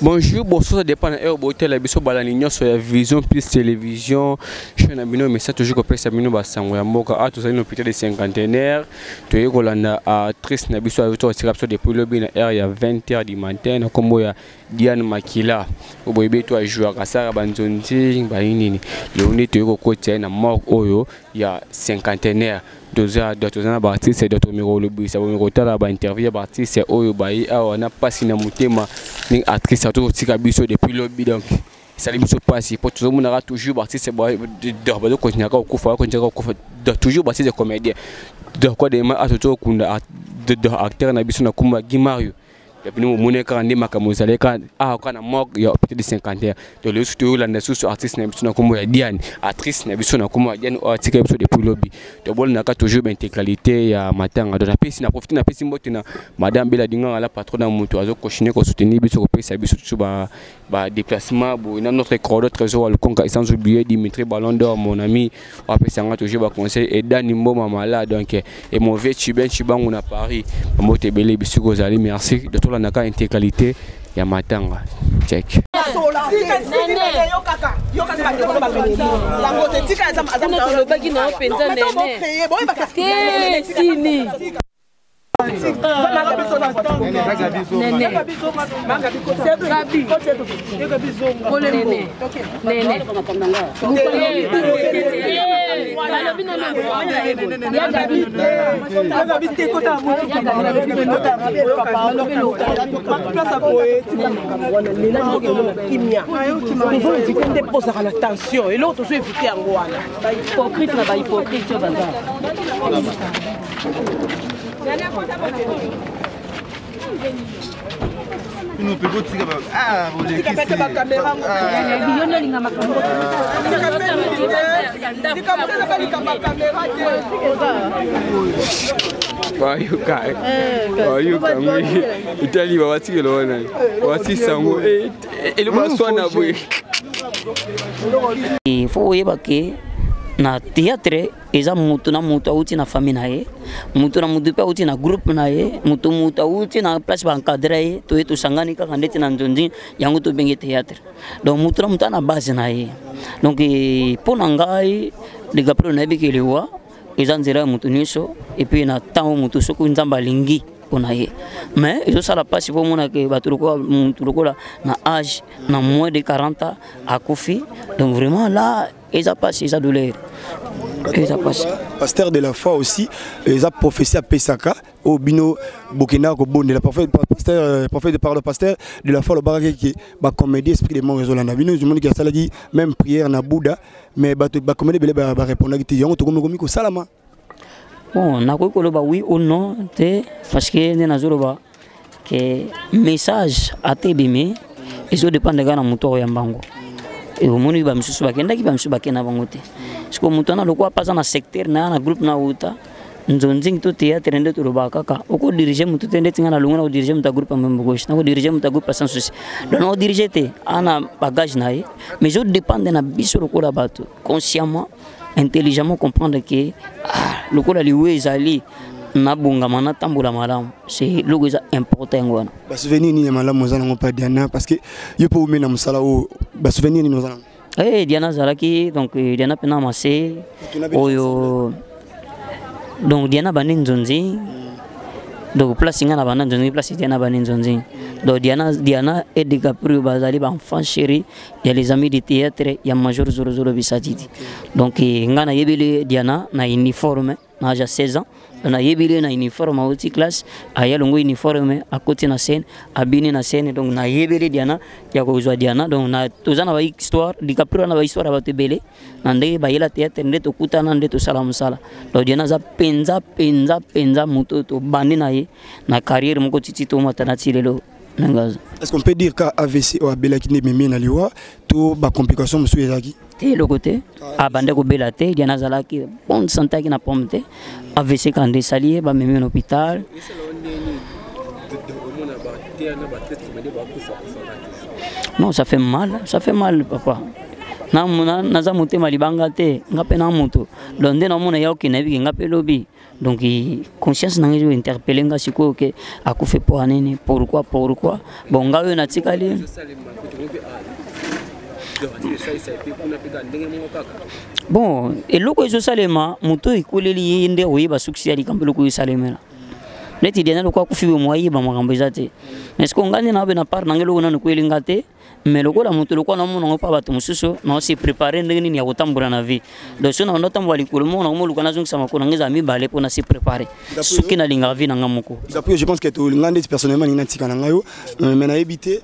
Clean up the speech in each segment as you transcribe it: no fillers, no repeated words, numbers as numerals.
Bonjour, bonsoir, ça dépend de l'hôtel, la biso balanignon sur la vision plus télévision. Je suis un abonné, mais ça toujours que ça abonné basango ya mboka. Ah, tous les hôpitaux de cinquantenaire. Tu es Rolanda à triste na biso avec toi c'est depuis le bin heure il y a 20h du matin. Comme ya Diane Makila. Au boybe toi jouer à Kasara Banzonzi, bainini. Le on est tu es au côté na mort oyo il y a cinquantenaire. D'autres artistes d'autres miro le but ça va me retard à interview artiste oyo bayi a on a passé na mutema ni actrice tout tika biso depuis le but donc ça les biso passer pour tout le monde aura toujours artiste de continuer à kufa toujours artiste comédien de quoi des ma ato kunda acteur na biso na kuma Gimario depuis nous moneka ndi makamuzaleka ah kana mok ya peut-être 50 ans de le studio la nasu artiste na biso na kuma ya Diane actrice na biso na kuma Diane tika biso depuis lobby de bol na ka toujours intégralité ya matanga de la pesi na profiter na pesi mbote na madame Bela Dinga la patronne mutu azo continuer ko soutenir biso ko pesa biso tout ba déplacement bo na notre corps trésor le conca sans oublier Dimitri Ballon d'Or mon ami on pesa nga toujours ba conseil et Dani Mboma malade donc et mon vieux Chibangu na Paris mbote belé biso ko zali merci de tout la naka intégralité ya matanga check attention et l'autre se éviter en Rwanda. Hypocrite na ba hypocrite yo banda. Nous peut tirer ah vous les caméra Italie va tirer l'ona. Voici sango et le bassoir na boy. Il faut que na théâtre eza mutu na mutu auti na famille na ye mutu na mutu pe auti na groupe na ye mutu auti na place ba encadrer ye to eto sangani ka ndeti na njonji yango to benge théâtre donc mutu na mutu na base na ye donc pour ngai de gapro na bi kelewa eza nzira mutu niso et puis na temps mutu soko nzamba lingi onaye mais ils ont ça la passe pour mon que baturuko na âge na moins de 40 ans à Kofi donc vraiment là ils a passé sa douleur. Pasteur de la foi aussi, ils ont prophétie à Pesaka au Bino Burkina Faso bonne la prophète par le pasteur de la foi le barake qui ba comédie esprit de mon réseau la Bino du monde qui a ça dit même prière na Bouddha mais ba comédie belé ba répondre qui yango to komi ko salama. Bon, na ko koloba oui ou non parce que na zoloba que message a tebime et ça dépend de gana moto ya mbango. Et au monde ba misusu bakenda ki ba misusu bakena bangote. Parce que moto na lokwa pas na secteur na groupe na uta nzonzing to théâtre ndé to roba kaka oko diriger moto tende tinga na lunga na diriger moto groupe membre gauche na ko diriger moto groupe sans souci. Donc on diriger te ana bagage na ye mais je dépend de na biso lokola bato consciemment intelligemment comprendre que le coup d'aller où ils allaient na bunga mana tambula malamu c'est le chose important ngwana ba souvenir ni malamu mozana ngo pa Diana parce que yo po mena musala o ba souvenir ni nozana Diana Zalaki donc Diana pena massé oyo donc Diana banin nzonzi donc place ngana bana nzonzi place Diana banin nzonzi donc Diana et de Caprio bazali ba enfant chéri il y a les amis de théâtre il y a major zoro bisatiti donc ngana yebele Diana na uniforme na âge 16 ans na yebele na uniforme au petit classe aya longo uniforme à côté na scène abini na scène donc na yebele Diana ya ko zo Diana donc na tozana ba histoire di Caprio na ba histoire ba tebele na ndé ba yela théâtre ndé to kutana ndé to sala musala donc Diana za penza muto to bandi na ye na carrière moko titi to matana tilelo. Est-ce qu'on peut dire qu'à AVC ou à Belakine Mimi na liwa tout ba complication monsieur ezaki te le côté a bande ko belate Diana Zalaki bonne santé qui na pomte AVC quand des saliers ba memi en hôpital non ça fait mal papa naza motema libanga te nga pe na moto donc nde namona ya okende biki nga pe lobi donc conscience nanga ezo interpelle nga sikoyo ke akufe po anene pourquoi bon nga oyo natikali bon eloko ezosalema moto ekoleli ye nde oyeba suksi ya likambo eloko esalemela neti diana loko akufi be moyeba makambo eza te mais ce qu'on gagne na be na part nanga eloko nanu koelinga te mais lokola moto lokola na mona pa bato mosusu na se préparer ndenge nini ya kotambola na vie donc so na ndotambola likolo mona mo luka na zongisa makona ngeza mibale pona se préparer suki na linga vie na nga moko après je pense que to ngande personnellement ni natika na ngayo mais na ebité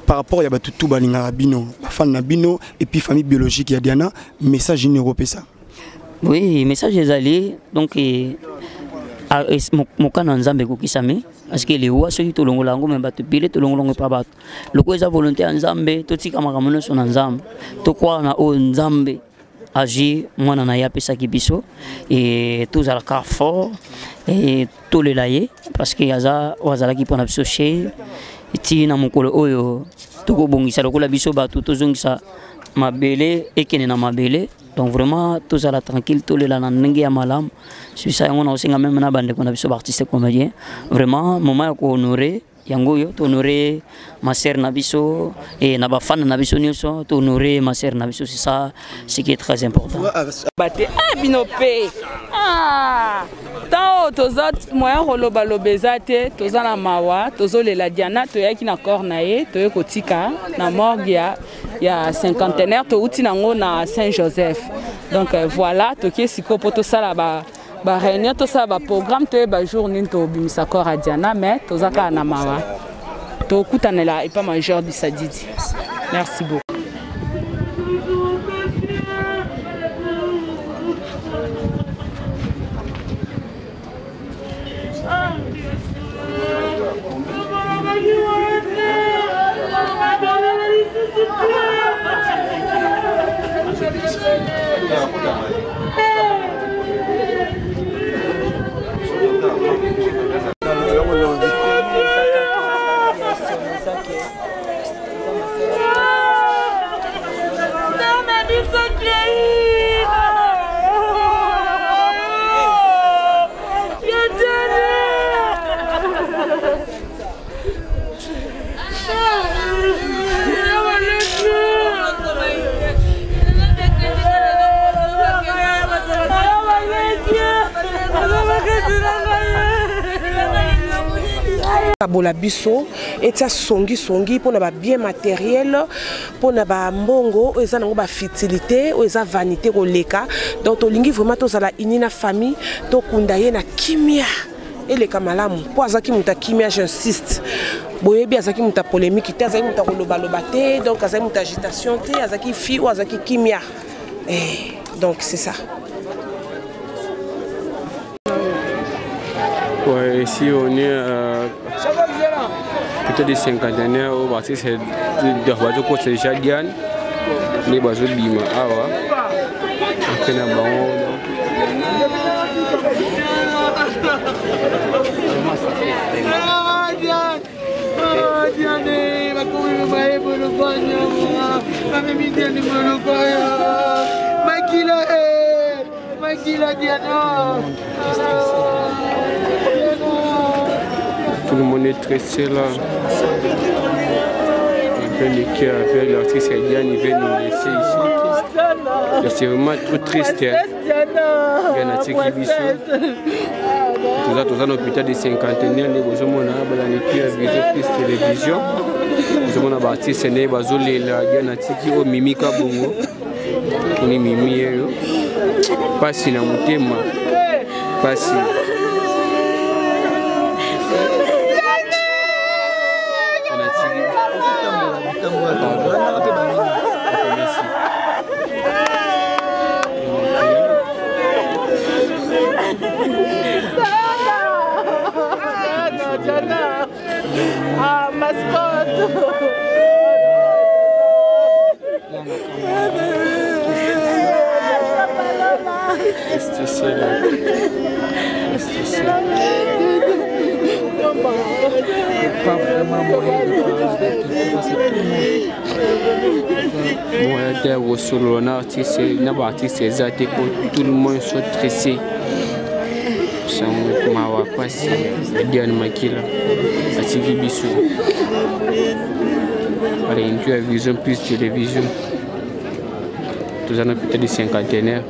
par rapport à tout balinga bino fan na bino et puis famille biologique ya Diana message numéro ça oui message ezali donc mokana nzambe kokisame parce que les oiseaux qui tolongola ngo me bato pile tolongolongo pa bato loko eza volonté ya nzambe totika makambo nyonso na nzambe tokwa na o nzambe agi mwana na ya pesa kibiso et tozalaka fort et tolela ye parce que aza wazalaki pona biso che ti na mokolo oyo tokobongisa lokola biso bato tozongisa mabele ekene na mabele donc vraiment tozala tranquille tolela na ndenge ya malamu c'est ça on a aussi même na bande qu'on a biso artiste comédien vraiment moment ya ko honorer yango yo to honorer ma sœur Nabiso et na ba fan Nabiso nyonso to honorer ma sœur Nabiso c'est ça ce qui est très important baté binopé tant tozot moyen roloba lobezate tozana mawa tozolela Diana toyaki na corps nae toyekotika na morgue ya cinquantenaire to uti nango na Saint-Joseph donc voilà toki siko poto sala ba réunion to ça ba programme to ba journée to bimisa corps à Diana mais tozaka na mawa to kutanela et pas major du Sadidi. Merci beaucoup. Bola biso etia songi pour na bien matériel pour na ba mbongo eza nango ba fertilité eza vanité ko leka donc to lingi vraiment to zala inina famille to kundaye na kimia ele kamalamu po azaki muta kimia j'insiste boyebi azaki muta polémique te azaki muta koloba te donc azaki muta agitation te azaki fi ou azaki kimia donc c'est ça. Ouais, ici on est peut-être des cinquantenaires au parti c'est de bateau côté déjà Diane les bateaux bima awa après na bango Diane va courir mai pour le bagno ma mimi Diane pour le bagno Makila Diana. Tout le monde est stressé là. Un peu le cœur avec l'artiste Diane, il vient nous laisser ici. C'est vraiment trop triste. Il y a un article qui dit tout ça, l'hôpital de cinquantenaires, nous avons un télévision. Nous avons un artiste, il y a un article qui est Mimika Bongo. On est Mimi. Pasi na mutema pasi pas vraiment moyen de parler, parce que tout le monde. Moi, j'étais solo, un artiste, tout le monde sont stressé. Ça m'a passé, Diane Makila, Atiki Bissou. Allez, une vision plus télévision. Tous en a peut-être des cinquantenaires.